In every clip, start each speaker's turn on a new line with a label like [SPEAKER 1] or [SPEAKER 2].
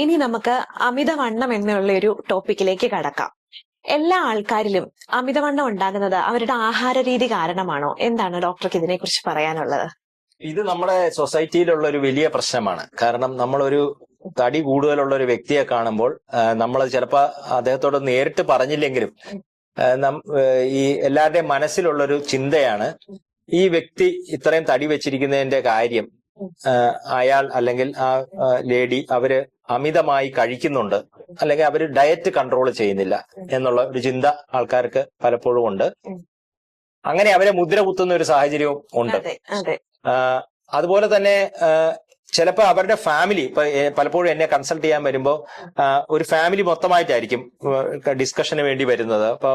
[SPEAKER 1] ഇനി നമുക്ക് അമിതവണ്ണം എന്നുള്ള ഒരു ടോപ്പിക്കിലേക്ക് കടക്കാം. എല്ലാ ആൾക്കാരിലും അമിതവണ്ണം ഉണ്ടാകുന്നത് അവരുടെ ആഹാര രീതി കാരണമാണോ? എന്താണ് ഡോക്ടർക്ക് ഇതിനെക്കുറിച്ച് പറയാനുള്ളത്?
[SPEAKER 2] ഇത് നമ്മുടെ സൊസൈറ്റിയിലുള്ള ഒരു വലിയ പ്രശ്നമാണ്. കാരണം നമ്മളൊരു തടി കൂടുതലുള്ള ഒരു വ്യക്തിയെ കാണുമ്പോൾ നമ്മൾ ചിലപ്പോ അദ്ദേഹത്തോട് നേരിട്ട് പറഞ്ഞില്ലെങ്കിലും ഈ എല്ലാവരുടെയും മനസ്സിലുള്ളൊരു ചിന്തയാണ്, ഈ വ്യക്തി ഇത്രയും തടി വെച്ചിരിക്കുന്നതിന്റെ കാര്യം അയാൾ അല്ലെങ്കിൽ ആ ലേഡി അവര് അമിതമായി കഴിക്കുന്നുണ്ട്, അല്ലെങ്കിൽ അവര് ഡയറ്റ് കൺട്രോൾ ചെയ്യുന്നില്ല എന്നുള്ള ഒരു ചിന്ത ആൾക്കാർക്ക് പലപ്പോഴും ഉണ്ട്. അങ്ങനെ അവരെ മുദ്ര കുത്തുന്ന ഒരു സാഹചര്യവും ഉണ്ട്. അതുപോലെ തന്നെ ചിലപ്പോൾ അവരുടെ ഫാമിലി, ഇപ്പൊ പലപ്പോഴും എന്നെ കൺസൾട്ട് ചെയ്യാൻ വരുമ്പോൾ ഒരു ഫാമിലി മൊത്തമായിട്ടായിരിക്കും ഡിസ്കഷന് വേണ്ടി വരുന്നത്. അപ്പൊ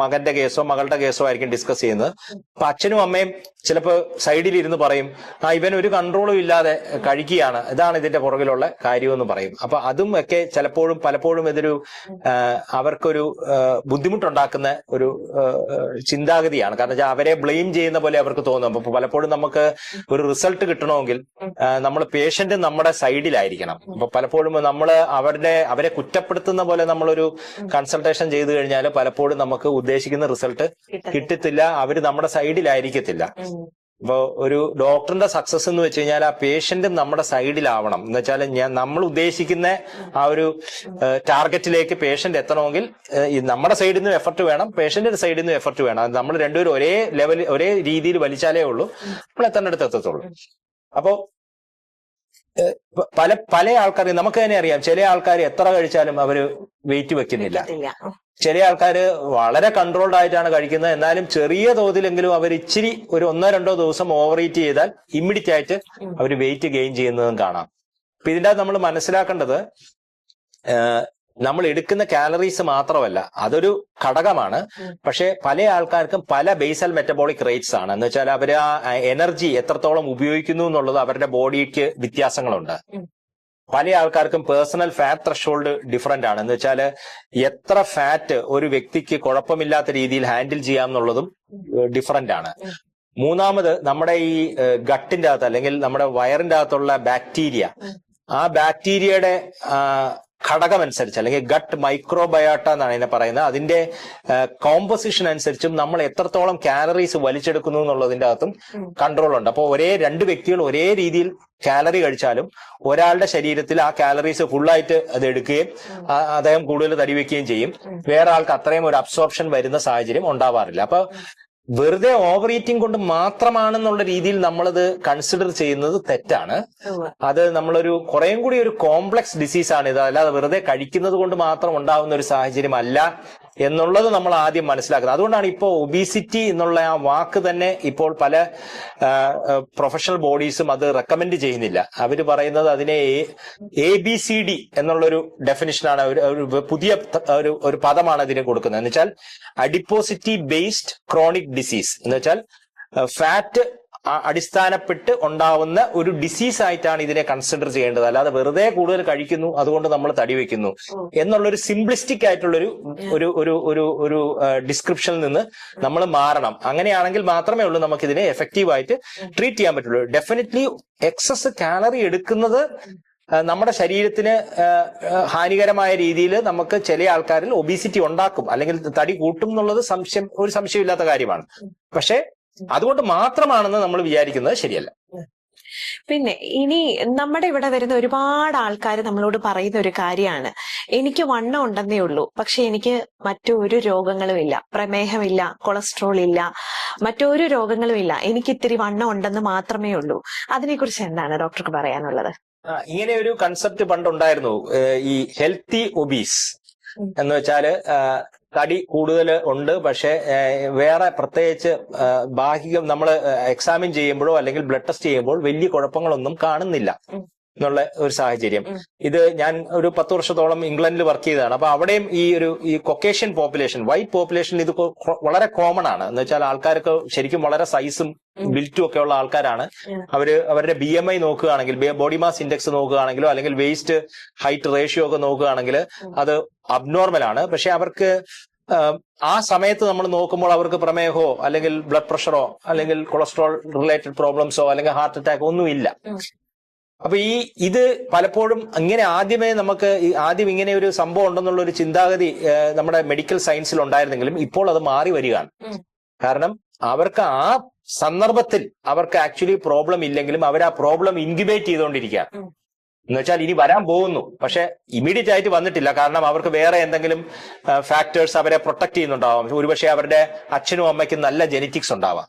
[SPEAKER 2] മകന്റെ കേസോ മകളുടെ കേസോ ആയിരിക്കും ഡിസ്കസ് ചെയ്യുന്നത്. അപ്പൊ അച്ഛനും അമ്മയും ചിലപ്പോൾ സൈഡിൽ ഇരുന്ന് പറയും, ഇവൻ ഒരു കൺട്രോളും ഇല്ലാതെ കഴിക്കുകയാണ്, ഇതാണ് ഇതിന്റെ പുറകിലുള്ള കാര്യമെന്ന് പറയും. അപ്പൊ അതും ഒക്കെ പലപ്പോഴും ഇതൊരു അവർക്കൊരു ബുദ്ധിമുട്ടുണ്ടാക്കുന്ന ഒരു ചിന്താഗതിയാണ്. കാരണം വെച്ചാൽ അവരെ ബ്ലെയിം ചെയ്യുന്ന പോലെ അവർക്ക് തോന്നും. അപ്പൊ പലപ്പോഴും നമുക്ക് ഒരു റിസൾട്ട് കിട്ടണമെങ്കിൽ നമ്മൾ പേഷ്യന്റ് നമ്മുടെ സൈഡിലായിരിക്കണം. അപ്പൊ പലപ്പോഴും അവരെ കുറ്റപ്പെടുത്തുന്ന പോലെ നമ്മളൊരു കൺസൾട്ടേഷൻ ചെയ്തു കഴിഞ്ഞാൽ പലപ്പോഴും നമുക്ക് ഉദ്ദേശിക്കുന്ന റിസൾട്ട് കിട്ടത്തില്ല, അവര് നമ്മുടെ സൈഡിലായിരിക്കത്തില്ല. അപ്പൊ ഒരു ഡോക്ടറിന്റെ സക്സസ് എന്ന് വെച്ച് കഴിഞ്ഞാൽ ആ പേഷ്യന്റും നമ്മുടെ സൈഡിലാവണം. എന്ന് വെച്ചാൽ നമ്മൾ ഉദ്ദേശിക്കുന്ന ആ ഒരു ടാർഗറ്റിലേക്ക് പേഷ്യന്റ് എത്തണമെങ്കിൽ നമ്മുടെ സൈഡിൽ നിന്ന് എഫർട്ട് വേണം, പേഷ്യന്റിന്റെ സൈഡിൽ നിന്ന് എഫർട്ട് വേണം. നമ്മൾ രണ്ടുപേരും ഒരേ ലെവൽ ഒരേ രീതിയിൽ വലിച്ചാലേ ഉള്ളൂ നമ്മൾ എത്തേണ്ടടുത്ത് എത്തത്തുള്ളൂ. അപ്പോ പല ആൾക്കാർ നമുക്ക് തന്നെ അറിയാം, ചില ആൾക്കാർ എത്ര കഴിച്ചാലും അവര് വെയിറ്റ് വെക്കുന്നില്ല. ചില ആൾക്കാർ വളരെ കൺട്രോൾഡ് ആയിട്ടാണ് കഴിക്കുന്നത്, എന്നാലും ചെറിയ തോതിലെങ്കിലും അവർ ഇച്ചിരി ഒരു 1-2 ദിവസം ഓവർ ഈറ്റ് ചെയ്താൽ ഇമ്മീഡിയറ്റ് ആയിട്ട് അവർ വെയിറ്റ് ഗെയിൻ ചെയ്യുന്നതും കാണാം. അപ്പൊ ഇതിൻ്റെ അകത്ത് നമ്മൾ മനസ്സിലാക്കേണ്ടത് നമ്മൾ എടുക്കുന്ന കാലറീസ് മാത്രമല്ല, അതൊരു ഘടകമാണ്. പക്ഷെ പല ആൾക്കാർക്കും പല ബേസൽ മെറ്റബോളിക് റേറ്റ്സ് ആണ്. എന്ന് വെച്ചാൽ അവർ ആ എനർജി എത്രത്തോളം ഉപയോഗിക്കുന്നു എന്നുള്ളത് അവരുടെ ബോഡിക്ക് വ്യത്യാസങ്ങളുണ്ട്. പല ആൾക്കാർക്കും പേഴ്സണൽ ഫാറ്റ് ത്രഷോൾഡ് ഡിഫറന്റ് ആണ്. എന്ന് വെച്ചാൽ എത്ര ഫാറ്റ് ഒരു വ്യക്തിക്ക് കുഴപ്പമില്ലാത്ത രീതിയിൽ ഹാൻഡിൽ ചെയ്യാം എന്നുള്ളതും ഡിഫറന്റ് ആണ്. മൂന്നാമത് നമ്മുടെ ഈ ഗട്ടിന്റെ അകത്ത് അല്ലെങ്കിൽ നമ്മുടെ വയറിന്റെ അകത്തുള്ള ബാക്ടീരിയ, ആ ബാക്ടീരിയയുടെ ഘടകം അനുസരിച്ച് അല്ലെങ്കിൽ ഗട്ട് മൈക്രോബയോട്ട എന്നാണ് ഇതിനെ പറയുന്നത്, അതിന്റെ കോമ്പോസിഷൻ അനുസരിച്ചും നമ്മൾ എത്രത്തോളം കാലറീസ് വലിച്ചെടുക്കുന്നു എന്നുള്ളതിന്റെ അകത്തും കൺട്രോൾ ഉണ്ട്. അപ്പോൾ രണ്ട് വ്യക്തികൾ ഒരേ രീതിയിൽ കാലറി കഴിച്ചാലും ഒരാളുടെ ശരീരത്തിൽ ആ കാലറീസ് ഫുള്ളായിട്ട് അത് എടുക്കുകയും അദ്ദേഹം കൂടുതൽ തടി വെക്കുകയും ചെയ്യും. വേറെ ആൾക്ക് അത്രയും ഒരു അബ്സോർപ്ഷൻ വരുന്ന സാഹചര്യം ഉണ്ടാവാറില്ല. അപ്പൊ വെറുതെ ഓവർ ഈറ്റിംഗ് കൊണ്ട് മാത്രമാണെന്നുള്ള രീതിയിൽ നമ്മളത് കൺസിഡർ ചെയ്യുന്നത് തെറ്റാണ്. അത് നമ്മളൊരു കുറേം കൂടി ഒരു കോംപ്ലക്സ് ഡിസീസാണ് ഇത്. അല്ലാതെ വെറുതെ കഴിക്കുന്നത് കൊണ്ട് മാത്രം ഉണ്ടാവുന്ന ഒരു സാഹചര്യം അല്ല എന്നുള്ളത് നമ്മൾ ആദ്യം മനസ്സിലാക്കുന്നത്. അതുകൊണ്ടാണ് ഇപ്പോൾ ഒബീസിറ്റി എന്നുള്ള ആ വാക്ക് തന്നെ ഇപ്പോൾ പല പ്രൊഫഷണൽ ബോഡീസും അത് റെക്കമെൻഡ് ചെയ്യുന്നില്ല. അവർ പറയുന്നത് അതിനെ ABCD എന്നുള്ളൊരു ഡെഫിനിഷനാണ്, ഒരു പുതിയ ഒരു പദമാണ് അതിന് കൊടുക്കുന്നത്. എന്ന് വെച്ചാൽ അഡിപ്പോസിറ്റി ബേസ്ഡ് ക്രോണിക് ഡിസീസ്, എന്ന് വെച്ചാൽ ഫാറ്റ് അടിസ്ഥാനപ്പെട്ട് ഉണ്ടാവുന്ന ഒരു ഡിസീസ് ആയിട്ടാണ് ഇതിനെ കൺസിഡർ ചെയ്യേണ്ടത്. അല്ലാതെ വെറുതെ കൂടുതൽ കഴിക്കുന്നു അതുകൊണ്ട് നമ്മൾ തടി വെക്കുന്നു എന്നുള്ളൊരു സിംപ്ലിസ്റ്റിക് ആയിട്ടുള്ളൊരു ഒരു ഒരു ഒരു ഒരു ഡിസ്ക്രിപ്ഷനിൽ നിന്ന് നമ്മൾ മാറണം. അങ്ങനെയാണെങ്കിൽ മാത്രമേ ഉള്ളൂ നമുക്ക് ഇതിനെ എഫക്റ്റീവായിട്ട് ട്രീറ്റ് ചെയ്യാൻ പറ്റുള്ളൂ. ഡെഫിനറ്റ്ലി എക്സസ് കാലറി എടുക്കുന്നത് നമ്മുടെ ശരീരത്തിന് ഹാനികരമായ രീതിയിൽ നമുക്ക് ചില ആൾക്കാരിൽ ഒബീസിറ്റി ഉണ്ടാക്കും, അല്ലെങ്കിൽ തടി കൂട്ടും എന്നുള്ളത് ഒരു സംശയമില്ലാത്ത കാര്യമാണ്. പക്ഷെ അതുകൊണ്ട് മാത്രമാണെന്ന് നമ്മൾ വിചാരിക്കുന്നത് ശരിയല്ല.
[SPEAKER 1] പിന്നെ ഇനി നമ്മുടെ ഇവിടെ വരുന്ന ഒരുപാട് ആൾക്കാർ നമ്മളോട് പറയുന്ന ഒരു കാര്യമാണ്, എനിക്ക് വണ്ണം ഉണ്ടെന്നേ ഉള്ളൂ, പക്ഷെ എനിക്ക് മറ്റൊരു രോഗങ്ങളും ഇല്ല, പ്രമേഹമില്ല, കൊളസ്ട്രോൾ ഇല്ല, മറ്റൊരു രോഗങ്ങളും ഇല്ല, എനിക്ക് ഇത്തിരി വണ്ണം ഉണ്ടെന്ന് മാത്രമേ ഉള്ളൂ. അതിനെക്കുറിച്ച് എന്താണ് ഡോക്ടർക്ക് പറയാനുള്ളത്?
[SPEAKER 2] ഇങ്ങനെ ഒരു കൺസെപ്റ്റ് പണ്ടുണ്ടായിരുന്നു, ഈ ഹെൽത്തി ഒബീസ് എന്ന് വെച്ചാല് തടി കൂടുതൽ ഉണ്ട്, പക്ഷെ വേറെ പ്രത്യേകിച്ച് ബാഹ്യം നമ്മൾ എക്സാമിൻ ചെയ്യുമ്പോഴോ അല്ലെങ്കിൽ ബ്ലഡ് ടെസ്റ്റ് ചെയ്യുമ്പോൾ വലിയ കുഴപ്പങ്ങളൊന്നും കാണുന്നില്ല എന്നുള്ള ഒരു സാഹചര്യം. ഇത് ഞാൻ ഒരു 10 വർഷത്തോളം ഇംഗ്ലണ്ടിൽ വർക്ക് ചെയ്തതാണ്. അപ്പൊ അവിടെയും ഈ കൊക്കേഷ്യൻ പോപ്പുലേഷൻ, വൈറ്റ് പോപ്പുലേഷൻ ഇത് വളരെ കോമൺ ആണ്. എന്ന് വെച്ചാൽ ആൾക്കാർക്ക് ശരിക്കും വളരെ സൈസും ബിൽറ്റും ഒക്കെ ഉള്ള ആൾക്കാരാണ്. അവരുടെ BMI നോക്കുകയാണെങ്കിൽ, ബോഡി മാസ് ഇൻഡെക്സ് നോക്കുകയാണെങ്കിലോ അല്ലെങ്കിൽ വേസ്റ്റ് ഹൈറ്റ് റേഷ്യോ ഒക്കെ നോക്കുകയാണെങ്കിൽ അത് അബ്നോർമൽ ആണ്. പക്ഷെ അവർക്ക് ആ സമയത്ത് നമ്മൾ നോക്കുമ്പോൾ അവർക്ക് പ്രമേഹമോ അല്ലെങ്കിൽ ബ്ലഡ് പ്രഷറോ അല്ലെങ്കിൽ കൊളസ്ട്രോൾ റിലേറ്റഡ് പ്രോബ്ലംസോ അല്ലെങ്കിൽ ഹാർട്ട് അറ്റാക്കോ ഒന്നുമില്ല. അപ്പൊ ഇത് പലപ്പോഴും ഇങ്ങനെ ആദ്യമേ നമുക്ക് ആദ്യം ഇങ്ങനെ ഒരു സംഭവം ഉണ്ടെന്നുള്ള ഒരു ചിന്താഗതി നമ്മുടെ മെഡിക്കൽ സയൻസിൽ ഉണ്ടായിരുന്നെങ്കിലും ഇപ്പോൾ അത് മാറി വരികയാണ്. കാരണം അവർക്ക് ആ സന്ദർഭത്തിൽ അവർക്ക് ആക്ച്വലി പ്രോബ്ലം ഇല്ലെങ്കിലും അവർ ആ പ്രോബ്ലം ഇൻക്യുബേറ്റ് ചെയ്തുകൊണ്ടിരിക്കുകയാണ്. എന്ന് വെച്ചാൽ ഇനി വരാൻ പോകുന്നു, പക്ഷെ ഇമീഡിയറ്റ് ആയിട്ട് വന്നിട്ടില്ല. കാരണം അവർക്ക് വേറെ എന്തെങ്കിലും ഫാക്ടേഴ്സ് അവരെ പ്രൊട്ടക്ട് ചെയ്യുന്നുണ്ടാവാം. ഒരുപക്ഷെ അവരുടെ അച്ഛനും അമ്മയ്ക്കും നല്ല ജെനറ്റിക്സ് ഉണ്ടാവാം,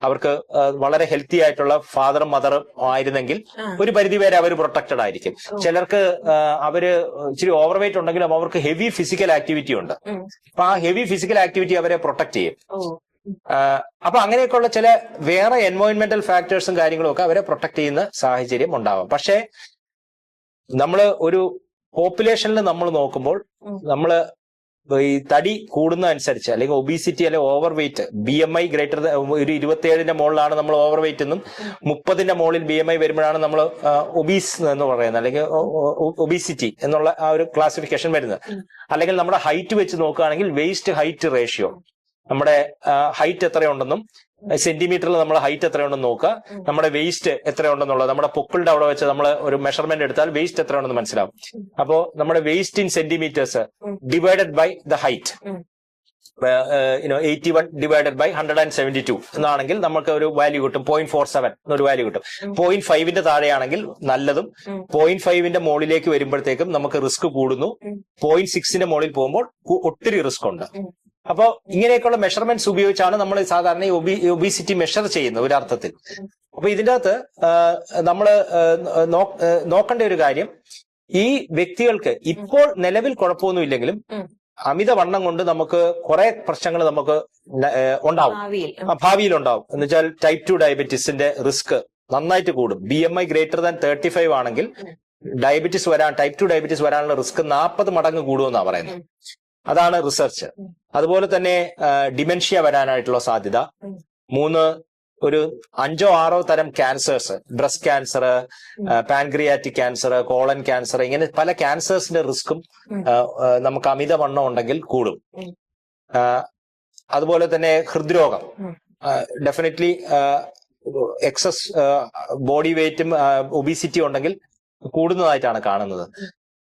[SPEAKER 2] അവർക്ക് വളരെ ഹെൽത്തി ആയിട്ടുള്ള ഫാദറും മദറും ആയിരുന്നെങ്കിൽ ഒരു പരിധിവരെ അവർ പ്രൊട്ടക്റ്റഡ് ആയിരിക്കും. ചിലർക്ക് അവര് ഇച്ചിരി ഓവർ വെയിറ്റ് ഉണ്ടെങ്കിലും അവർക്ക് ഹെവി ഫിസിക്കൽ ആക്ടിവിറ്റി ഉണ്ട്. അപ്പൊ ആ ഹെവി ഫിസിക്കൽ ആക്ടിവിറ്റി അവരെ പ്രൊട്ടക്ട് ചെയ്യും. അപ്പൊ അങ്ങനെയൊക്കെയുള്ള ചില വേറെ എൻവയോൺമെന്റൽ ഫാക്ടേഴ്സും കാര്യങ്ങളും ഒക്കെ അവരെ പ്രൊട്ടക്ട് ചെയ്യുന്ന സാഹചര്യം ഉണ്ടാവാം. പക്ഷേ നമ്മള് ഒരു പോപ്പുലേഷനിൽ നമ്മൾ നോക്കുമ്പോൾ നമ്മള് ഈ തടി കൂടുന്ന അനുസരിച്ച് അല്ലെങ്കിൽ ഒബീസിറ്റി അല്ലെങ്കിൽ ഓവർ വെയിറ്റ്, BMI ഗ്രേറ്റർ ഒരു 27ന്റെ മുകളിലാണ് നമ്മൾ ഓവർ വെയിറ്റ് എന്നും 30ന്റെ മുകളിൽ BMI വരുമ്പോഴാണ് നമ്മൾ ഒബീസ് എന്ന് പറയുന്നത് അല്ലെങ്കിൽ ഒബീസിറ്റി എന്നുള്ള ആ ഒരു ക്ലാസിഫിക്കേഷൻ വരുന്നത്. അല്ലെങ്കിൽ നമ്മുടെ ഹൈറ്റ് വെച്ച് നോക്കുകയാണെങ്കിൽ വെയിസ്റ്റ് ഹൈറ്റ് റേഷ്യോ, നമ്മുടെ ഹൈറ്റ് എത്രയുണ്ടെന്നും സെന്റിമീറ്ററിൽ നമ്മുടെ ഹൈറ്റ് എത്രയുണ്ടെന്ന് നോക്കുക, നമ്മുടെ വെയിസ്റ്റ് എത്രയുണ്ടെന്നുള്ളത് നമ്മുടെ പൊക്കിളുടെ അവിടെ വെച്ച് നമ്മൾ ഒരു മെഷർമെന്റ് എടുത്താൽ വെയിസ്റ്റ് എത്രയുണ്ടെന്ന് മനസ്സിലാവും. അപ്പോ നമ്മുടെ waist in centimetres divided by the height 81 divided by 172 എന്നാണെങ്കിൽ നമുക്ക് ഒരു വാല്യൂ കിട്ടും. 0.47 എന്നൊരു വാല്യൂ കിട്ടും. 0.5ന്റെ താഴെയാണെങ്കിൽ നല്ലതും 0.5ന്റെ മുകളിലേക്ക് വരുമ്പോഴത്തേക്കും നമുക്ക് റിസ്ക് കൂടുന്നു. 0.6ന്റെ മുകളിൽ പോകുമ്പോൾ ഒത്തിരി റിസ്ക് ഉണ്ട്. അപ്പോ ഇങ്ങനെയൊക്കെയുള്ള മെഷർമെന്റ്സ് ഉപയോഗിച്ചാണ് നമ്മൾ സാധാരണ ഒബീസിറ്റി മെഷർ ചെയ്യുന്നത് ഒരു അർത്ഥത്തിൽ. അപ്പൊ ഇതിന്റെ അകത്ത് നമ്മൾ നോക്കേണ്ട ഒരു കാര്യം, ഈ വ്യക്തികൾക്ക് ഇപ്പോൾ നിലവിൽ കുഴപ്പമൊന്നുമില്ലെങ്കിലും അമിതവണ്ണം കൊണ്ട് നമുക്ക് കുറെ പ്രശ്നങ്ങൾ നമുക്ക് ഉണ്ടാവും, ഭാവിയിൽ ഉണ്ടാവും. എന്ന് വെച്ചാൽ ടൈപ്പ് 2 ഡയബറ്റീസിന്റെ റിസ്ക് നന്നായിട്ട് കൂടും. BMI ഗ്രേറ്റർ ദാൻ 35 ആണെങ്കിൽ ടൈപ്പ് 2 ഡയബറ്റീസ് വരാനുള്ള റിസ്ക് 40 മടങ്ങ് കൂടുമെന്നാണ് പറയുന്നത്. അതാണ് റിസർച്ച്. അതുപോലെ തന്നെ ഡിമെൻഷ്യ വരാനായിട്ടുള്ള സാധ്യത. 3 ഒരു 5 or 6 തരം cancers, breast cancer, pancreatic cancer, colon cancer, ഇങ്ങനെ പല ക്യാൻസേഴ്സിന്റെ റിസ്ക്കും നമുക്ക് അമിതവണ്ണം ഉണ്ടെങ്കിൽ കൂടും. അതുപോലെ തന്നെ ഹൃദ്രോഗം, ഡെഫിനറ്റ്ലി എക്സസ് ബോഡി വെയിറ്റും ഒബീസിറ്റി ഉണ്ടെങ്കിൽ കൂടുന്നതായിട്ടാണ് കാണുന്നത്.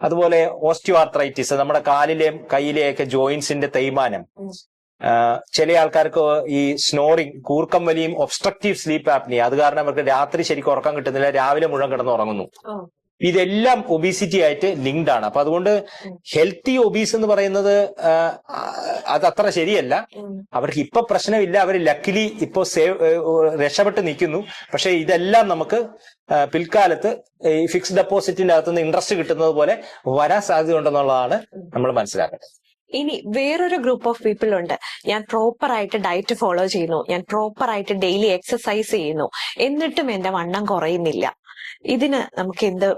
[SPEAKER 2] അതുപോലെ ഓസ്റ്റിയോ ആർത്രൈറ്റിസ്, നമ്മുടെ കാലിലെയും കൈയിലെയൊക്കെ ജോയിന്റ്സിന്റെ തേയ്മാനം. ചില ആൾക്കാർക്ക് ഈ സ്നോറിങ്, കൂർക്കം വലിയും ഒബ്സ്ട്രക്റ്റീവ് സ്ലീപ്പ് ആപ്നിയ, അത് കാരണം അവർക്ക് രാത്രി ശരിക്കും ഉറക്കം കിട്ടുന്നില്ല, രാവിലെ മുഴുവൻ കിടന്ന് ഉറങ്ങുന്നു. ഇതെല്ലാം ഒബീസിറ്റി ആയിട്ട് ലിങ്ക്ഡ് ആണ്. അപ്പൊ അതുകൊണ്ട് ഹെൽത്തി ഒബീസ് എന്ന് പറയുന്നത് അത് അത്ര ശരിയല്ല. അവർക്ക് ഇപ്പൊ പ്രശ്നമില്ല, അവർ ലക്കിലി ഇപ്പോ രക്ഷപ്പെട്ട് നിൽക്കുന്നു. പക്ഷെ ഇതെല്ലാം നമുക്ക് പിൽക്കാലത്ത് ഈ ഫിക്സ്ഡ് ഡെപ്പോസിറ്റിന്റെ അകത്തുനിന്ന് ഇൻട്രസ്റ്റ് കിട്ടുന്നത് പോലെ വരാൻ സാധ്യതയുണ്ടെന്നുള്ളതാണ് നമ്മൾ മനസ്സിലാക്കേണ്ടത്.
[SPEAKER 1] ഇനി വേറൊരു ഗ്രൂപ്പ് ഓഫ് പീപ്പിൾ ഉണ്ട്. ഞാൻ പ്രോപ്പർ ആയിട്ട് ഡയറ്റ് ഫോളോ ചെയ്യുന്നു, ഞാൻ പ്രോപ്പർ ആയിട്ട് ഡെയിലി എക്സസൈസ് ചെയ്യുന്നു, എന്നിട്ടും എന്റെ വണ്ണം കുറയുന്നില്ല. ഇതിന് നമുക്ക് എന്ത്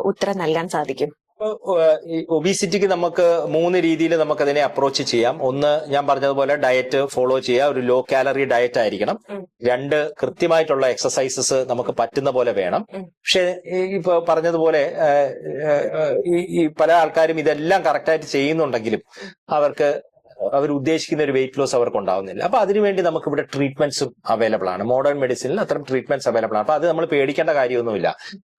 [SPEAKER 1] ഉത്തരം നൽകാൻ സാധിക്കും?
[SPEAKER 2] ഒബീസിറ്റിക്ക് നമുക്ക് 3 രീതിയിൽ നമുക്കതിനെ അപ്രോച്ച് ചെയ്യാം. ഒന്ന്, ഞാൻ പറഞ്ഞതുപോലെ ഡയറ്റ് ഫോളോ ചെയ്യുക, ഒരു ലോ കാലറി ഡയറ്റ് ആയിരിക്കണം. 2, കൃത്യമായിട്ടുള്ള എക്സസൈസസ് നമുക്ക് പറ്റുന്ന പോലെ വേണം. പക്ഷെ ഇപ്പൊ പറഞ്ഞതുപോലെ ഈ പല ആൾക്കാരും ഇതെല്ലാം കറക്റ്റായിട്ട് ചെയ്യുന്നുണ്ടെങ്കിലും അവർക്ക് അവർ ഉദ്ദേശിക്കുന്ന ഒരു വെയിറ്റ് ലോസ് അവർക്ക് ഉണ്ടാവുന്നില്ല. അപ്പൊ അതിനുവേണ്ടി നമുക്ക് ഇവിടെ ട്രീറ്റ്മെന്റ്സും അവൈലബിൾ ആണ്. മോഡേൺ മെഡിസിനിൽ അത്തരം ട്രീറ്റ്മെന്റ്സ് അവൈലബിൾ ആണ്. അപ്പൊ അത് നമ്മൾ പേടിക്കേണ്ട കാര്യമൊന്നുമില്ല.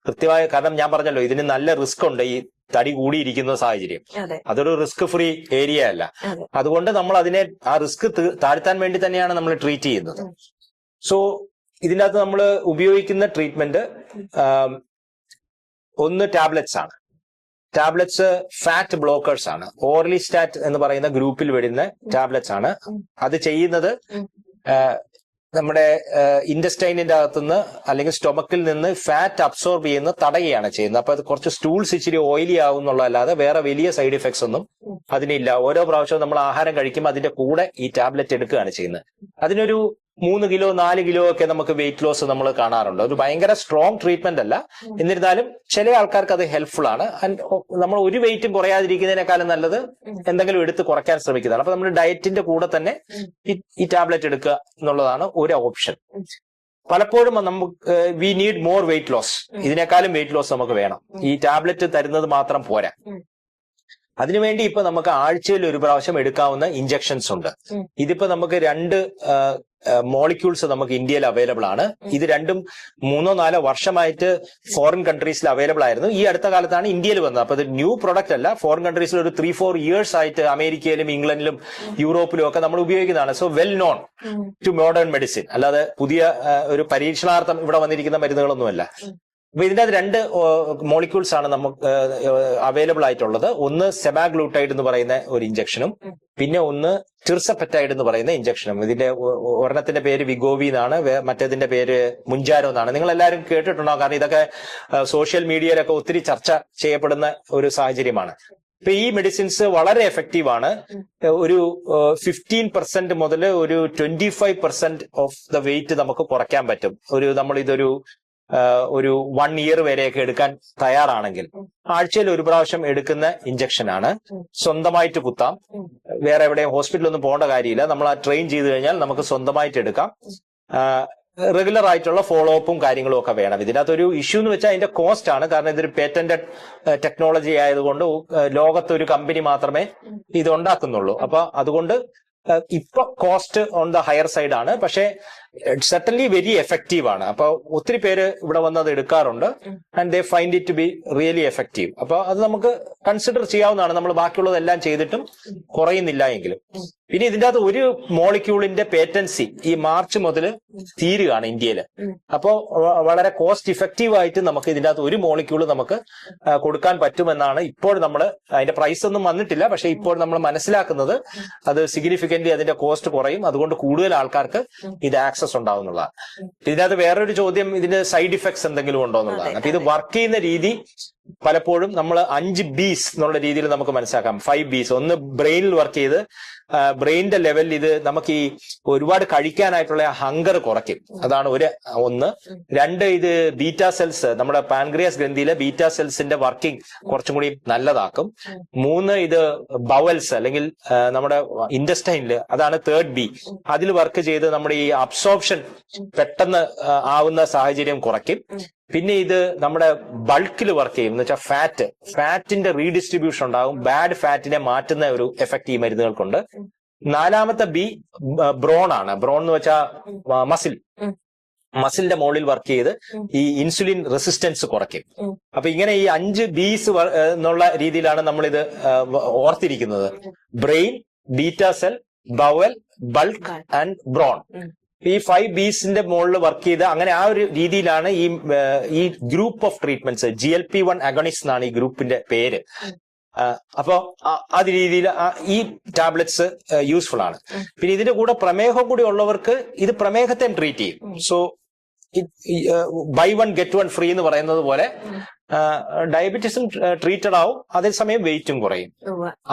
[SPEAKER 2] കൃത്യമായ, കാരണം ഞാൻ പറഞ്ഞല്ലോ ഇതിന് നല്ല റിസ്ക് ഉണ്ട്. ഈ തടി കൂടിയിരിക്കുന്ന സാഹചര്യം അതൊരു റിസ്ക് ഫ്രീ ഏരിയ അല്ല. അതുകൊണ്ട് നമ്മൾ അതിനെ ആ റിസ്ക് താഴ്ത്താൻ വേണ്ടി തന്നെയാണ് നമ്മൾ ട്രീറ്റ് ചെയ്യുന്നത്. സോ ഇതിൻ്റെ അകത്ത് നമ്മൾ ഉപയോഗിക്കുന്ന ട്രീറ്റ്മെന്റ് ഒന്ന് ടാബ്ലറ്റ്സ് ആണ്. ടാബ്ലറ്റ്സ് ഫാറ്റ് ബ്ലോക്കേഴ്സ് ആണ്. ഓർലിസ്റ്റാറ്റ് എന്ന് പറയുന്ന ഗ്രൂപ്പിൽ വരുന്ന ടാബ്ലറ്റ്സ് ആണ്. അത് ചെയ്യുന്നത് നമ്മുടെ ഇൻഡസ്റ്റൈനിന്റെ അകത്തുനിന്ന് അല്ലെങ്കിൽ സ്റ്റൊമക്കിൽ നിന്ന് ഫാറ്റ് അബ്സോർബ് ചെയ്യുന്ന തടയുകയാണ് ചെയ്യുന്നത്. അപ്പൊ അത് കുറച്ച് സ്റ്റൂൾസ് ഇച്ചിരി ഓയിലി ആവുന്നുള്ളതല്ലാതെ വേറെ വലിയ സൈഡ് ഇഫക്ട്സ് ഒന്നും അതിനില്ല. ഓരോ പ്രാവശ്യവും നമ്മൾ ആഹാരം കഴിക്കുമ്പോൾ അതിന്റെ കൂടെ ഈ ടാബ്ലറ്റ് എടുക്കുകയാണ് ചെയ്യുന്നത്. അതിനൊരു 3 കിലോ 4 കിലോ ഒക്കെ നമുക്ക് വെയിറ്റ് ലോസ് നമ്മൾ കാണാറുണ്ട്. ഒരു ഭയങ്കര സ്ട്രോങ് ട്രീറ്റ്മെന്റ് അല്ല, എന്നിരുന്നാലും ചില ആൾക്കാർക്ക് അത് ഹെൽപ്ഫുൾ ആണ്. നമ്മൾ ഒരു വെയിറ്റും കുറയാതിരിക്കുന്നതിനേക്കാളും നല്ലത് എന്തെങ്കിലും എടുത്ത് കുറയ്ക്കാൻ ശ്രമിക്കുന്നതാണ്. അപ്പൊ നമ്മൾ ഡയറ്റിന്റെ കൂടെ തന്നെ ഈ ടാബ്ലറ്റ് എടുക്കുക എന്നുള്ളതാണ് ഒരു ഓപ്ഷൻ. പലപ്പോഴും നമുക്ക് we need more weight loss, ഇതിനേക്കാളും വെയിറ്റ് ലോസ് നമുക്ക് വേണം. ഈ ടാബ്ലറ്റ് തരുന്നത് മാത്രം പോരാ. അതിനുവേണ്ടി ഇപ്പൊ നമുക്ക് ആഴ്ചയിൽ ഒരു പ്രാവശ്യം എടുക്കാവുന്ന ഇഞ്ചക്ഷൻസ് ഉണ്ട്. ഇതിപ്പോ നമുക്ക് 2 മോളിക്യൂൾസ് നമുക്ക് ഇന്ത്യയിൽ അവൈലബിൾ ആണ്. ഇത് രണ്ടും 3-4 വർഷമായിട്ട് ഫോറിൻ കൺട്രീസിൽ അവൈലബിൾ ആയിരുന്നു. ഈ അടുത്ത കാലത്താണ് ഇന്ത്യയിൽ വന്നത്. അപ്പൊ ഇത് ന്യൂ പ്രൊഡക്റ്റ് അല്ല. ഫോറിൻ കൺട്രീസിൽ ഒരു 3-4 ഇയേഴ്സ് ആയിട്ട് അമേരിക്കയിലും ഇംഗ്ലണ്ടിലും യൂറോപ്പിലും ഒക്കെ നമ്മൾ ഉപയോഗിക്കുന്നതാണ്. So well known to modern medicine. അല്ലാതെ പുതിയ ഒരു പരീക്ഷണാർത്ഥം ഇവിടെ വന്നിരിക്കുന്ന മരുന്നുകളൊന്നുമല്ല. അപ്പൊ ഇതിന്റെ 2 മോളിക്യൂൾസ് ആണ് നമുക്ക് അവൈലബിൾ ആയിട്ടുള്ളത്. ഒന്ന് സെമാഗ്ലൂട്ടൈഡ് എന്ന് പറയുന്ന ഒരു ഇഞ്ചക്ഷനും പിന്നെ ഒന്ന് ടിർസപെറ്റൈഡ് എന്ന് പറയുന്ന ഇഞ്ചക്ഷനും. ഇതിന്റെ ഒരെണ്ണത്തിന്റെ പേര് വിഗോവി എന്നാണ്, മറ്റേതിന്റെ പേര് മുഞ്ചാരോ എന്നാണ്. നിങ്ങൾ എല്ലാവരും കേട്ടിട്ടുണ്ടാവും, കാരണം ഇതൊക്കെ സോഷ്യൽ മീഡിയയിലൊക്കെ ഒത്തിരി ചർച്ച ചെയ്യപ്പെടുന്ന ഒരു സാഹചര്യമാണ്. ഇപ്പൊ ഈ മെഡിസിൻസ് വളരെ എഫക്റ്റീവ് ആണ്. ഒരു 15% മുതൽ ഒരു 25% ഓഫ് ദ വെയിറ്റ് നമുക്ക് കുറയ്ക്കാൻ പറ്റും. ഒരു 1 ഇയർ വരെയൊക്കെ എടുക്കാൻ തയ്യാറാണെങ്കിൽ ആഴ്ചയിൽ ഒരു പ്രാവശ്യം എടുക്കുന്ന ഇഞ്ചക്ഷൻ ആണ്. സ്വന്തമായിട്ട് കുത്താം, വേറെ എവിടെയും ഹോസ്പിറ്റലൊന്നും പോകേണ്ട കാര്യമില്ല. നമ്മൾ ട്രെയിൻ ചെയ്ത് കഴിഞ്ഞാൽ നമുക്ക് സ്വന്തമായിട്ട് എടുക്കാം. റെഗുലർ ആയിട്ടുള്ള ഫോളോ അപ്പും കാര്യങ്ങളും ഒക്കെ വേണം. ഇതിനകത്തൊരു ഇഷ്യൂ എന്ന് വെച്ചാൽ അതിന്റെ കോസ്റ്റ് ആണ്. കാരണം ഇതൊരു പേറ്റന്റഡ് ടെക്നോളജി ആയതുകൊണ്ട് ലോകത്തൊരു കമ്പനി മാത്രമേ ഇത് ഉണ്ടാക്കുന്നുള്ളൂ. അപ്പൊ അതുകൊണ്ട് ഇപ്പൊ cost on the higher side ആണ്. പക്ഷേ സെർട്ടൻലി വെരി എഫക്റ്റീവ് ആണ്. അപ്പൊ ഒത്തിരി പേര് ഇവിടെ വന്ന് അത് എടുക്കാറുണ്ട്. And they find it to be really effective. അപ്പൊ അത് നമുക്ക് കൺസിഡർ ചെയ്യാവുന്നതാണ്, നമ്മൾ ബാക്കിയുള്ളതെല്ലാം ചെയ്തിട്ടും കുറയുന്നില്ല എങ്കിലും. പിന്നെ ഇതിന്റെ അകത്ത് ഒരു മോളിക്യൂളിന്റെ പേറ്റൻസി ഈ മാർച്ച് മുതൽ തീരുകയാണ് ഇന്ത്യയിൽ. അപ്പോ വളരെ കോസ്റ്റ് ഇഫക്റ്റീവ് ആയിട്ട് നമുക്ക് ഇതിന്റെ അകത്ത് ഒരു മോളിക്യൂൾ നമുക്ക് കൊടുക്കാൻ പറ്റുമെന്നാണ് ഇപ്പോൾ നമ്മൾ, അതിന്റെ പ്രൈസ് ഒന്നും വന്നിട്ടില്ല, പക്ഷെ ഇപ്പോൾ നമ്മൾ മനസ്സിലാക്കുന്നത് അത് സിഗ്നിഫിക്കന്റ്ലി അതിന്റെ കോസ്റ്റ് കുറയും. അതുകൊണ്ട് കൂടുതൽ ആൾക്കാർക്ക് ഇത് ആക്സസ് ഉണ്ടാവുന്നതാണ്. ഇതിനകത്ത് വേറൊരു ചോദ്യം, ഇതിന്റെ സൈഡ് ഇഫക്ട്സ് എന്തെങ്കിലും ഉണ്ടോ എന്നുള്ളതാണ്. അപ്പൊ ഇത് വർക്ക് ചെയ്യുന്ന രീതി പലപ്പോഴും നമ്മൾ 5 Bs എന്നുള്ള രീതിയിൽ നമുക്ക് മനസ്സിലാക്കാം. 5 Bs. ഒന്ന് ബ്രെയിനിൽ വർക്ക് ചെയ്ത് ബ്രെയിനിന്റെ ലെവലിൽ ഇത് നമുക്ക് ഈ ഒരുപാട് കഴിക്കാനായിട്ടുള്ള ഹങ്കർ കുറയ്ക്കും. അതാണ് ഒന്ന്. 2, ഇത് ബീറ്റാ സെൽസ്, നമ്മുടെ പാൻക്രിയാസ് ഗ്രന്ഥിയിലെ ബീറ്റാ സെൽസിന്റെ വർക്കിംഗ് കുറച്ചും കൂടി നല്ലതാക്കും. 3, ഇത് ബവൽസ് അല്ലെങ്കിൽ നമ്മുടെ ഇൻഡസ്റ്റൈനില്, അതാണ് 3rd B. അതിൽ വർക്ക് ചെയ്ത് നമ്മുടെ ഈ അബ്സോർപ്ഷൻ പെട്ടെന്ന് ആവുന്ന സാഹചര്യം കുറയ്ക്കും. പിന്നെ ഇത് നമ്മുടെ ബൾക്കിൽ വർക്ക് ചെയ്യും, എന്ന് വെച്ചാൽ ഫാറ്റിന്റെ റീഡിസ്ട്രിബ്യൂഷൻ ഉണ്ടാകും. ബാഡ് ഫാറ്റിനെ മാറ്റുന്ന ഒരു എഫക്ട് ഈ മരുന്നുകൾക്കുണ്ട്. 4ാമത്തെ B ബ്രോൺ ആണ്. ബ്രോൺ എന്ന് വെച്ചാൽ മസിലിന്റെ മുകളിൽ വർക്ക് ചെയ്ത് ഈ ഇൻസുലിൻ റെസിസ്റ്റൻസ് കുറയ്ക്കും. അപ്പൊ ഇങ്ങനെ ഈ 5 Bs എന്നുള്ള രീതിയിലാണ് നമ്മളിത് ഓർത്തിരിക്കുന്നത്. Brain, beta cell, bowel, bulk and ബ്രോൺ. ഈ 5 Bsന്റെ മുകളിൽ വർക്ക് ചെയ്ത് അങ്ങനെ ആ ഒരു രീതിയിലാണ് ഈ group of treatments, GLP-1 agonist എന്നാണ് ഈ ഗ്രൂപ്പിന്റെ പേര്. അപ്പോ അത് രീതിയിൽ ഈ ടാബ്ലറ്റ്സ് യൂസ്ഫുൾ ആണ്. പിന്നെ ഇതിന്റെ കൂടെ പ്രമേഹം കൂടി ഉള്ളവർക്ക് ഇത് പ്രമേഹത്തെ ട്രീറ്റ് ചെയ്യും. സോ ബൈ 1 ഗെറ്റ് 1 ഫ്രീ എന്ന് പറയുന്നത് പോലെ ഡയബറ്റീസും ട്രീറ്റഡ് ആവും, അതേസമയം വെയിറ്റും കുറയും.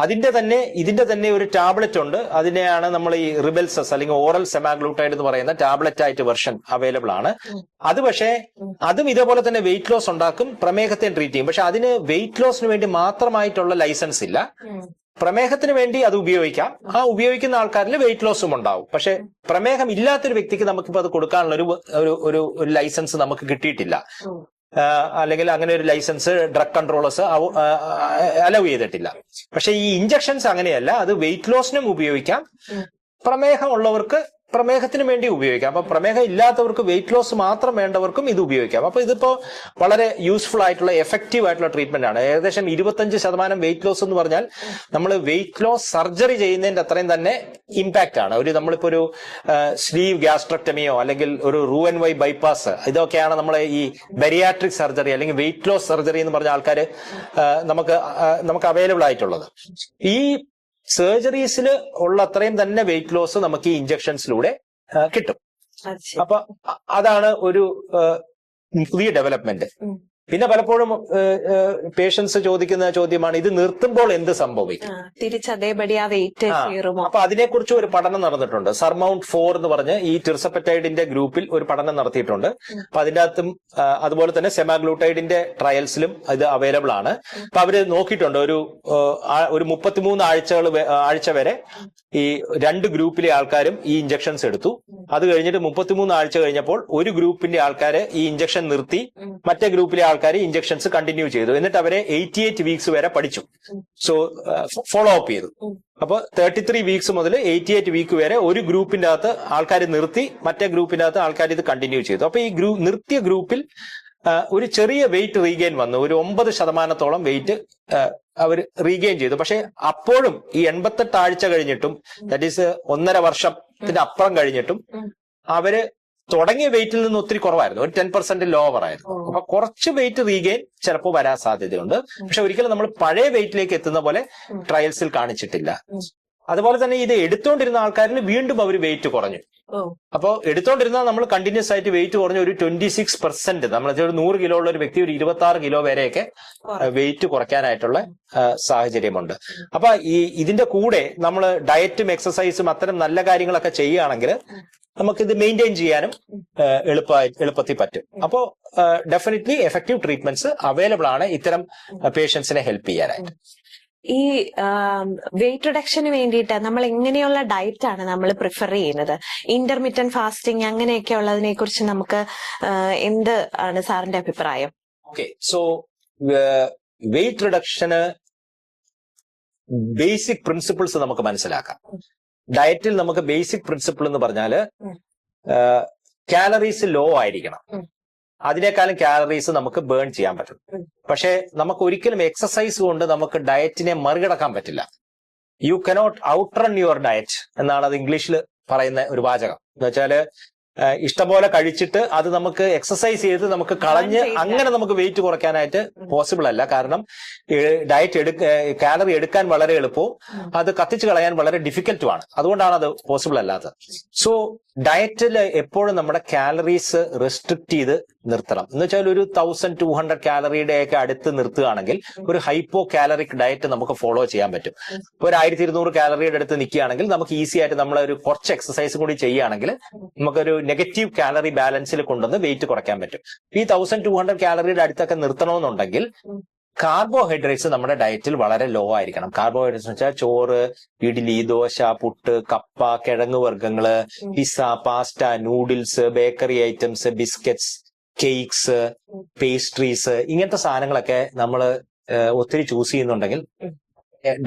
[SPEAKER 2] ഇതിന്റെ തന്നെ ഒരു ടാബ്ലറ്റ് ഉണ്ട്. അതിനെയാണ് നമ്മൾ ഈ റിബെൽസസ് അല്ലെങ്കിൽ ഓറൽ സെമാഗ്ലൂട്ടൈഡ് എന്ന് പറയുന്ന ടാബ്ലറ്റ് ആയിട്ട് വെർഷൻ അവൈലബിൾ ആണ്. അത് പക്ഷേ അതും ഇതേപോലെ തന്നെ വെയിറ്റ് ലോസ് ഉണ്ടാക്കും, പ്രമേഹത്തെ ട്രീറ്റ് ചെയ്യും. പക്ഷെ അതിന് വെയിറ്റ് ലോസിന് വേണ്ടി മാത്രമായിട്ടുള്ള ലൈസൻസ് ഇല്ല. പ്രമേഹത്തിന് വേണ്ടി അത് ഉപയോഗിക്കാം. ആ ഉപയോഗിക്കുന്ന ആൾക്കാരിൽ വെയിറ്റ് ലോസും ഉണ്ടാവും. പക്ഷെ പ്രമേഹം ഇല്ലാത്തൊരു വ്യക്തിക്ക് നമുക്കിപ്പോ അത് കൊടുക്കാനുള്ള ഒരു ലൈസൻസ് നമുക്ക് കിട്ടിയിട്ടില്ല. അല്ലെങ്കിൽ അങ്ങനെ ഒരു ലൈസൻസ് ഡ്രഗ് കൺട്രോളേഴ്സ് അലൗ ചെയ്തിട്ടില്ല. പക്ഷെ ഈ ഇഞ്ചക്ഷൻസ് അങ്ങനെയല്ല. അത് വെയിറ്റ് ലോസിനും ഉപയോഗിക്കാം, പ്രമേഹം ഉള്ളവർക്ക് പ്രമേഹത്തിന് വേണ്ടി ഉപയോഗിക്കാം. അപ്പൊ പ്രമേഹം ഇല്ലാത്തവർക്ക്, വെയിറ്റ് ലോസ് മാത്രം വേണ്ടവർക്കും ഇത് ഉപയോഗിക്കാം. അപ്പൊ ഇതിപ്പോ വളരെ യൂസ്ഫുൾ ആയിട്ടുള്ള എഫക്റ്റീവ് ആയിട്ടുള്ള ട്രീറ്റ്മെന്റ് ആണ്. ഏകദേശം 25% വെയിറ്റ് ലോസ് എന്ന് പറഞ്ഞാൽ നമ്മൾ വെയിറ്റ് ലോസ് സർജറി ചെയ്യുന്നതിന്റെ അത്രയും തന്നെ ഇമ്പാക്ട് ആണ്. നമ്മളിപ്പോ ഒരു സ്ലീവ് ഗ്യാസ്ട്രക്ടമിയോ അല്ലെങ്കിൽ ഒരു റൂഎൻവൈ ബൈപ്പാസ്, ഇതൊക്കെയാണ് നമ്മളെ ഈ ബെരിയാട്രിക് സർജറി അല്ലെങ്കിൽ വെയിറ്റ് ലോസ് സർജറി എന്ന് പറഞ്ഞ ആൾക്കാർ നമുക്ക് അവൈലബിൾ ആയിട്ടുള്ളത്. ഈ സർജറീസിൽ ഉള്ള അത്രയും തന്നെ വെയിറ്റ് ലോസ് നമുക്ക് ഈ ഇഞ്ചക്ഷൻസിലൂടെ കിട്ടും. അപ്പൊ അതാണ് ഒരു പുതിയ ഡെവലപ്മെന്റ്. പിന്നെ പലപ്പോഴും പേഷ്യൻസ് ചോദിക്കുന്ന ചോദ്യമാണ്, ഇത് നിർത്തുമ്പോൾ എന്ത് സംഭവിക്കും,
[SPEAKER 1] തിരിച്ചതേപടി ആ വെയിറ്റ് കയറുമോ?
[SPEAKER 2] അപ്പൊ അതിനെക്കുറിച്ച് ഒരു പഠനം നടന്നിട്ടുണ്ട്. സർമൗണ്ട് 4 എന്ന് പറഞ്ഞ് ഈ ടിർസപെറ്റൈഡിന്റെ ഗ്രൂപ്പിൽ ഒരു പഠനം നടത്തിയിട്ടുണ്ട്. അപ്പൊ അതിന്റെ അകത്തും അതുപോലെ തന്നെ സെമാഗ്ലൂട്ടൈഡിന്റെ ട്രയൽസിലും ഇത് അവൈലബിൾ ആണ്. അപ്പൊ അവര് നോക്കിയിട്ടുണ്ട്, ഒരു 33 ആഴ്ച വരെ ഈ 2 ഗ്രൂപ്പിലെ ആൾക്കാരും ഈ ഇഞ്ചക്ഷൻസ് എടുത്തു. അത് കഴിഞ്ഞിട്ട് 33 ആഴ്ച കഴിഞ്ഞപ്പോൾ ഒരു ഗ്രൂപ്പിന്റെ ആൾക്കാര് ഈ ഇഞ്ചക്ഷൻ നിർത്തി, മറ്റേ ഗ്രൂപ്പിലെ ആൾക്കാർ ആൾക്കാർ ഇഞ്ചക്ഷൻസ് കണ്ടിന്യൂ ചെയ്തു. എന്നിട്ട് അവരെ 88 വീക്സ് വരെ പഠിച്ചു. സോ ഫോളോ അപ്പ് ചെയ്തു. അപ്പൊ 33 വീക്സ് മുതൽ 88 വീക്ക് വരെ ഒരു ഗ്രൂപ്പിന്റെ അകത്ത് ആൾക്കാർ നിർത്തി, മറ്റേ ഗ്രൂപ്പിന്റെ അകത്ത് ആൾക്കാർ ഇത് കണ്ടിന്യൂ ചെയ്തു. അപ്പൊ ഈ നിർത്തിയ ഗ്രൂപ്പിൽ ഒരു ചെറിയ വെയിറ്റ് റീഗെയിൻ വന്നു. ഒരു 9% വെയിറ്റ് അവർ റീഗെയിൻ ചെയ്തു. പക്ഷെ അപ്പോഴും ഈ 88 ആഴ്ച കഴിഞ്ഞിട്ടും, ദാറ്റ് ഈസ് 1.5 വർഷത്തിന്റെ അപ്പുറം കഴിഞ്ഞിട്ടും അവര് തുടങ്ങിയ വെയിറ്റിൽ നിന്ന് ഒത്തിരി കുറവായിരുന്നു. ഒരു 10% ലോവർ ആയിരുന്നു. അപ്പൊ കുറച്ച് വെയിറ്റ് റീഗെയിൻ ചിലപ്പോൾ വരാൻ സാധ്യതയുണ്ട്. പക്ഷെ ഒരിക്കലും നമ്മൾ പഴയ വെയിറ്റിലേക്ക് എത്തുന്ന പോലെ ട്രയൽസിൽ കാണിച്ചിട്ടില്ല. അതുപോലെ തന്നെ ഇത് എടുത്തോണ്ടിരുന്ന ആൾക്കാരിൽ വീണ്ടും അവർ വെയിറ്റ് കുറഞ്ഞു. അപ്പോൾ എടുത്തോണ്ടിരുന്ന നമ്മൾ കണ്ടിന്യൂസ് ആയിട്ട് വെയിറ്റ് കുറഞ്ഞ ഒരു 26%. നമ്മൾ ഒരു 100 കിലോ ഉള്ള ഒരു വ്യക്തി ഒരു 26 കിലോ വരെയൊക്കെ വെയിറ്റ് കുറയ്ക്കാനായിട്ടുള്ള സാഹചര്യമുണ്ട്. അപ്പൊ ഇതിന്റെ കൂടെ നമ്മൾ ഡയറ്റും എക്സസൈസും അത്തരം നല്ല കാര്യങ്ങളൊക്കെ ചെയ്യുകയാണെങ്കിൽ നമുക്കിത് മെയിൻറ്റെയിൻ ചെയ്യാനും എളുപ്പത്തിൽ പറ്റും. അപ്പോൾ ഡെഫിനറ്റ്ലി എഫക്റ്റീവ് ട്രീറ്റ്മെന്റ്സ് അവൈലബിൾ ആണ് ഇത്തരം പേഷ്യൻസിനെ ഹെൽപ്പ് ചെയ്യാനായിട്ട്.
[SPEAKER 1] ഈ വെയിറ്റ് റിഡക്ഷന് വേണ്ടിയിട്ട് നമ്മൾ എങ്ങനെയുള്ള ഡയറ്റ് ആണ് നമ്മൾ പ്രിഫർ ചെയ്യുന്നത്? ഇന്റർമീഡിയന്റ് ഫാസ്റ്റിംഗ് അങ്ങനെയൊക്കെ ഉള്ളതിനെ കുറിച്ച് നമുക്ക് എന്ത് ആണ് സാറിന്റെ അഭിപ്രായം?
[SPEAKER 2] ഓക്കെ, സോ വെയിറ്റ് റിഡക്ഷന് ബേസിക് പ്രിൻസിപ്പിൾസ് നമുക്ക് മനസ്സിലാക്കാം. ഡയറ്റിൽ നമുക്ക് ബേസിക് പ്രിൻസിപ്പിൾ എന്ന് പറഞ്ഞാല് കാലറീസ് ലോ ആയിരിക്കണം. അതിനേക്കാളും കാലറീസ് നമുക്ക് ബേൺ ചെയ്യാൻ പറ്റും. പക്ഷെ നമുക്ക് ഒരിക്കലും എക്സസൈസ് കൊണ്ട് നമുക്ക് ഡയറ്റിനെ മറികടക്കാൻ പറ്റില്ല. യു കനോട്ട് ഔട്ട്റൺ യുവർ ഡയറ്റ് എന്നാണ് അത് ഇംഗ്ലീഷിൽ പറയുന്ന ഒരു വാചകം. എന്ന് വെച്ചാല് ഇഷ്ടംപോലെ കഴിച്ചിട്ട് അത് നമുക്ക് എക്സസൈസ് ചെയ്ത് നമുക്ക് കളഞ്ഞ് അങ്ങനെ നമുക്ക് വെയിറ്റ് കുറയ്ക്കാനായിട്ട് പോസിബിൾ അല്ല. കാരണം കാലറി എടുക്കാൻ വളരെ എളുപ്പവും അത് കത്തിച്ച് കളയാൻ വളരെ ഡിഫിക്കൽട്ടുമാണ്. അതുകൊണ്ടാണ് അത് പോസിബിൾ അല്ലാത്തത്. സോ ഡയറ്റിൽ എപ്പോഴും നമ്മുടെ കാലറീസ് റെസ്ട്രിക്ട് ചെയ്ത് നിർത്തണം. എന്ന് വെച്ചാൽ ഒരു 1200 കാലറിയുടെ ഒക്കെ അടുത്ത് നിർത്തുകയാണെങ്കിൽ ഒരു ഹൈപ്പോ കാലറിക് ഡയറ്റ് നമുക്ക് ഫോളോ ചെയ്യാൻ പറ്റും. ഒരു 1200 കാലറിയുടെ അടുത്ത് നിൽക്കുകയാണെങ്കിൽ നമുക്ക് ഈസി ആയിട്ട് നമ്മൾ ഒരു കുറച്ച് എക്സസൈസ് കൂടി ചെയ്യുകയാണെങ്കിൽ നമുക്കൊരു നെഗറ്റീവ് കാലറി ബാലൻസിൽ കൊണ്ടുവന്ന് വെയിറ്റ് കുറയ്ക്കാൻ പറ്റും. ഈ 1200 കാലറിയുടെ അടുത്തൊക്കെ നിർത്തണമെന്നുണ്ടെങ്കിൽ കാർബോഹൈഡ്രേറ്റ്സ് നമ്മുടെ ഡയറ്റിൽ വളരെ ലോ ആയിരിക്കണം. കാർബോഹൈഡ്രേറ്റ്സ് എന്ന് വെച്ചാൽ ചോറ്, ഇഡ്ഡലി, ദോശ, പുട്ട്, കപ്പ, കിഴങ്ങ് വർഗ്ഗങ്ങള്, pizza, pasta, noodles, bakery items, biscuits, cakes, pastries, ഇങ്ങനത്തെ സാധനങ്ങളൊക്കെ നമ്മൾ ഒത്തിരി ചൂസ് ചെയ്യുന്നുണ്ടെങ്കിൽ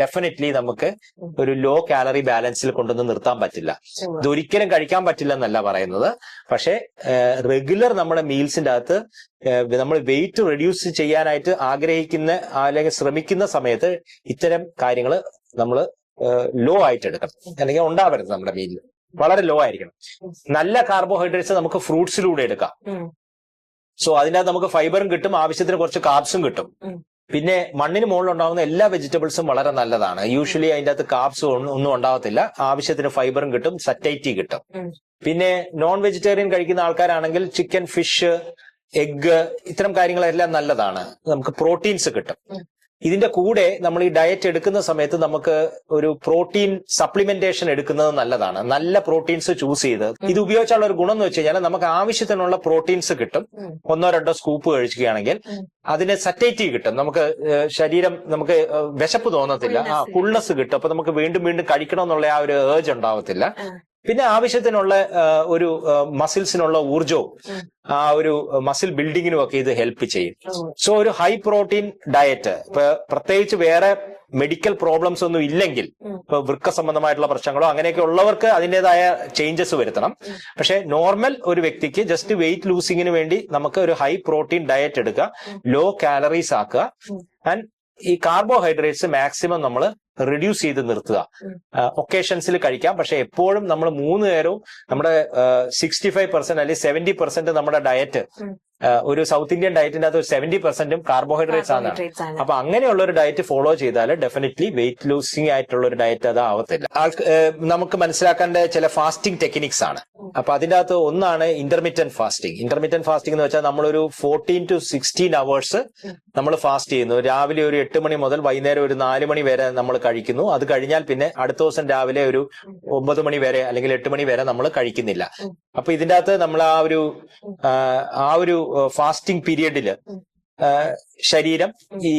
[SPEAKER 2] ഡെഫിനറ്റ്ലി നമുക്ക് ഒരു ലോ കാലറി ബാലൻസിൽ കൊണ്ടുവന്ന് നിർത്താൻ പറ്റില്ല. ഇതൊരിക്കലും കഴിക്കാൻ പറ്റില്ല എന്നല്ല പറയുന്നത്. പക്ഷെ റെഗുലർ നമ്മുടെ മീൽസിന്റെ അകത്ത് നമ്മൾ വെയിറ്റ് റെഡ്യൂസ് ചെയ്യാനായിട്ട് ആഗ്രഹിക്കുന്ന അല്ലെങ്കിൽ ശ്രമിക്കുന്ന സമയത്ത് ഇത്തരം കാര്യങ്ങൾ നമ്മൾ ലോ ആയിട്ട് എടുക്കണം. അല്ലെങ്കിൽ ഉണ്ടാവരുത് നമ്മുടെ മീലിൽ വളരെ ലോ ആയിരിക്കണം. നല്ല കാർബോഹൈഡ്രേറ്റ്സ് നമുക്ക് ഫ്രൂട്ട്സിലൂടെ എടുക്കാം. സോ അതിനകത്ത് നമുക്ക് ഫൈബറും കിട്ടും, ആവശ്യത്തിന് കുറച്ച് കാർബ്സും കിട്ടും. പിന്നെ മണ്ണിന് മുകളിലുണ്ടാകുന്ന എല്ലാ വെജിറ്റബിൾസും വളരെ നല്ലതാണ്. യൂഷ്വലി അതിന്റെ അകത്ത് കാർബ്സ് ഒന്നും ഉണ്ടാവത്തില്ല. ആവശ്യത്തിന് ഫൈബറും കിട്ടും, സറ്റൈറ്റി കിട്ടും. പിന്നെ നോൺ വെജിറ്റേറിയൻ കഴിക്കുന്ന ആൾക്കാരാണെങ്കിൽ ചിക്കൻ, ഫിഷ്, എഗ് ഇത്തരം കാര്യങ്ങളെല്ലാം നല്ലതാണ്. നമുക്ക് പ്രോട്ടീൻസ് കിട്ടും. ഇതിന്റെ കൂടെ നമ്മൾ ഈ ഡയറ്റ് എടുക്കുന്ന സമയത്ത് നമുക്ക് ഒരു പ്രോട്ടീൻ സപ്ലിമെന്റേഷൻ എടുക്കുന്നത് നല്ലതാണ്. നല്ല പ്രോട്ടീൻസ് ചൂസ് ചെയ്ത് ഇത് ഉപയോഗിച്ചുള്ള ഒരു ഗുണം എന്ന് വെച്ച് കഴിഞ്ഞാൽ നമുക്ക് ആവശ്യത്തിനുള്ള പ്രോട്ടീൻസ് കിട്ടും. 1-2 സ്കൂപ്പ് കഴിക്കുകയാണെങ്കിൽ അതിന് സറ്റൈറ്റി കിട്ടും. നമുക്ക് ശരീരം നമുക്ക് വിശപ്പ് തോന്നത്തില്ല, ഫുൾനെസ് കിട്ടും. അപ്പൊ നമുക്ക് വീണ്ടും വീണ്ടും കഴിക്കണമെന്നുള്ള ആ ഒരു ഏർജ് ഉണ്ടാവത്തില്ല. പിന്നെ ആവശ്യത്തിനുള്ള ഒരു മസിൽസിനുള്ള ഊർജവും ആ ഒരു മസിൽ ബിൽഡിങ്ങിനും ഒക്കെ ഇത് ഹെൽപ്പ് ചെയ്യും. സോ ഒരു ഹൈ പ്രോട്ടീൻ ഡയറ്റ്, ഇപ്പൊ പ്രത്യേകിച്ച് വേറെ മെഡിക്കൽ പ്രോബ്ലംസ് ഒന്നും ഇല്ലെങ്കിൽ, ഇപ്പൊ വൃക്ക സംബന്ധമായിട്ടുള്ള പ്രശ്നങ്ങളോ അങ്ങനെയൊക്കെ ഉള്ളവർക്ക് അതിൻ്റെതായ ചേഞ്ചസ് വരുത്തണം. പക്ഷെ നോർമൽ ഒരു വ്യക്തിക്ക് ജസ്റ്റ് വെയിറ്റ് ലൂസിങ്ങിന് വേണ്ടി നമുക്ക് ഒരു ഹൈ പ്രോട്ടീൻ ഡയറ്റ് എടുക്കുക, ലോ കാലറീസ് ആക്കുക, ആൻഡ് ഈ കാർബോഹൈഡ്രേറ്റ്സ് മാക്സിമം നമ്മൾ റിഡ്യൂസ് ചെയ്ത് നിർത്തുക. ഒക്കേഷൻസിൽ കഴിക്കാം. പക്ഷെ എപ്പോഴും നമ്മൾ 3 നേരവും നമ്മുടെ 65% അല്ലെങ്കിൽ 70% നമ്മുടെ ഡയറ്റ് ഒരു സൗത്ത് ഇന്ത്യൻ ഡയറ്റിന്റെ അകത്ത് 70% കാർബോഹൈഡ്രേറ്റ്സ് ആണ്. അപ്പൊ അങ്ങനെയുള്ള ഒരു ഡയറ്റ് ഫോളോ ചെയ്താൽ ഡെഫിനറ്റ്ലി വെയിറ്റ് ലൂസിംഗ് ആയിട്ടുള്ള ഒരു ഡയറ്റ് അത് ആവത്തില്ല. നമുക്ക് മനസ്സിലാക്കേണ്ട ചില ഫാസ്റ്റിംഗ് ടെക്നിക്സ് ആണ്. അപ്പൊ അതിന്റെ അകത്ത് ഒന്നാണ് ഇന്റർമീഡിയന്റ് ഫാസ്റ്റിംഗ്. ഇന്റർമീഡിയന്റ് ഫാസ്റ്റിംഗ് എന്ന് വെച്ചാൽ നമ്മളൊരു 14 to 16 അവേഴ്സ് നമ്മൾ ഫാസ്റ്റ് ചെയ്യുന്നു. രാവിലെ ഒരു 8 മണി മുതൽ വൈകുന്നേരം ഒരു 4 മണി വരെ നമ്മൾ കഴിക്കുന്നു. അത് കഴിഞ്ഞാൽ പിന്നെ അടുത്ത ദിവസം രാവിലെ ഒരു 9 മണി വരെ അല്ലെങ്കിൽ 8 മണി വരെ നമ്മൾ കഴിക്കുന്നില്ല. അപ്പൊ ഇതിന്റെ അകത്ത് നമ്മൾ ആ ഒരു ഫാസ്റ്റിംഗ് പീരിയഡില് ശരീരം ഈ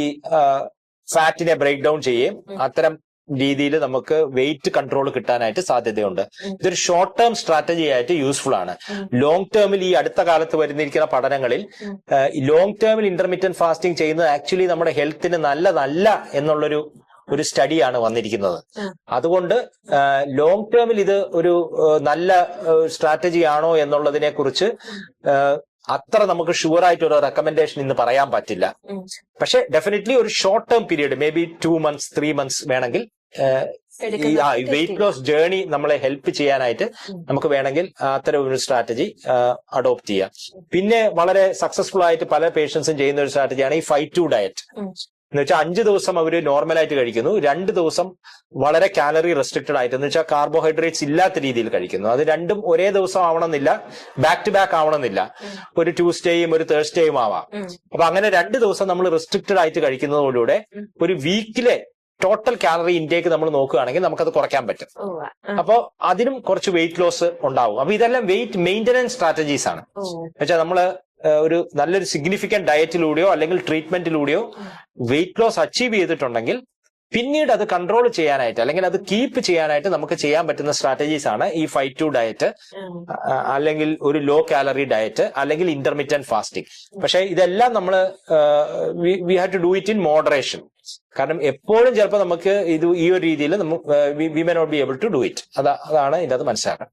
[SPEAKER 2] ഫാറ്റിനെ ബ്രേക്ക് ഡൗൺ ചെയ്യുകയും അത്തരം രീതിയിൽ നമുക്ക് വെയിറ്റ് കൺട്രോൾ കിട്ടാനായിട്ട് സാധ്യതയുണ്ട്. ഇതൊരു ഷോർട്ട് ടേം സ്ട്രാറ്റജി ആയിട്ട് യൂസ്ഫുൾ ആണ്. ലോങ് ടേമിൽ ഈ അടുത്ത കാലത്ത് വരുന്നിരിക്കുന്ന പഠനങ്ങളിൽ ലോങ് ടേമിൽ ഇന്റർമീഡിയന്റ് ഫാസ്റ്റിംഗ് ചെയ്യുന്നത് ആക്ച്വലി നമ്മുടെ ഹെൽത്തിന് നല്ലതല്ല എന്നുള്ളൊരു സ്റ്റഡിയാണ് വന്നിരിക്കുന്നത്. അതുകൊണ്ട് ലോങ് ടേമിൽ ഇത് ഒരു നല്ല സ്ട്രാറ്റജി ആണോ എന്നുള്ളതിനെ കുറിച്ച് അത്ര നമുക്ക് ഷുവർ ആയിട്ട് ഒരു റെക്കമെൻഡേഷൻ ഇന്ന് പറയാൻ പറ്റില്ല. പക്ഷെ ഡെഫിനറ്റ്ലി ഒരു short term period, may be 2 months 3 months വേണമെങ്കിൽ ഈ വെയിറ്റ് ലോസ് ജേർണി നമ്മളെ ഹെൽപ്പ് ചെയ്യാനായിട്ട് നമുക്ക് വേണമെങ്കിൽ അത്തരം ഒരു സ്ട്രാറ്റജി അഡോപ്റ്റ് ചെയ്യാം. പിന്നെ വളരെ സക്സസ്ഫുൾ ആയിട്ട് പല പേഷ്യൻസും ചെയ്യുന്ന ഒരു സ്ട്രാറ്റജിയാണ് ഈ 5-2 ഡയറ്റ്. എന്ന് വെച്ചാൽ 5 ദിവസം അവർ നോർമലായിട്ട് കഴിക്കുന്നു, 2 ദിവസം വളരെ കാലറി റെസ്ട്രിക്റ്റഡ് ആയിട്ട്, എന്ന് വെച്ചാൽ കാർബോഹൈഡ്രേറ്റ്സ് ഇല്ലാത്ത രീതിയിൽ കഴിക്കുന്നു. അത് രണ്ടും ഒരേ ദിവസം ആവണമെന്നില്ല, ബാക്ക് ടു ബാക്ക് ആവണമെന്നില്ല, ഒരു ട്യൂസ്ഡേയും ഒരു തേഴ്സ്ഡേയും ആവാം. അപ്പൊ അങ്ങനെ 2 ദിവസം നമ്മൾ റെസ്ട്രിക്റ്റഡ് ആയിട്ട് കഴിക്കുന്നതോടുകൂടെ ഒരു വീക്കിലെ ടോട്ടൽ കാലറി ഇൻടേക്ക് നമ്മൾ നോക്കുകയാണെങ്കിൽ നമുക്കത് കുറയ്ക്കാൻ പറ്റും. അപ്പോൾ അതിനും കുറച്ച് വെയിറ്റ് ലോസ് ഉണ്ടാവും. അപ്പൊ ഇതെല്ലാം വെയിറ്റ് മെയിന്റനൻസ് സ്ട്രാറ്റജീസ് ആണ്. എന്നുവെച്ചാൽ നമ്മള് ഒരു നല്ലൊരു സിഗ്നിഫിക്കന്റ് ഡയറ്റിലൂടെയോ അല്ലെങ്കിൽ ട്രീറ്റ്മെന്റിലൂടെയോ വെയിറ്റ് ലോസ് അച്ചീവ് ചെയ്തിട്ടുണ്ടെങ്കിൽ പിന്നീട് അത് കൺട്രോൾ ചെയ്യാനായിട്ട് അല്ലെങ്കിൽ അത് കീപ്പ് ചെയ്യാനായിട്ട് നമുക്ക് ചെയ്യാൻ പറ്റുന്ന സ്ട്രാറ്റജീസ് ആണ് ഈ 5-2 ഡയറ്റ്, അല്ലെങ്കിൽ ഒരു ലോ കാലറി ഡയറ്റ്, അല്ലെങ്കിൽ ഇന്റർമീഡിയന്റ് ഫാസ്റ്റിംഗ്. പക്ഷെ ഇതെല്ലാം നമ്മൾ we have to do it in moderation. കാരണം എപ്പോഴും ചിലപ്പോൾ നമുക്ക് ഇത് ഈ ഒരു രീതിയിൽ we may not be able to do it. അതാണ് ഇതിന്റെ അത് മനസ്സിലാക്കണം.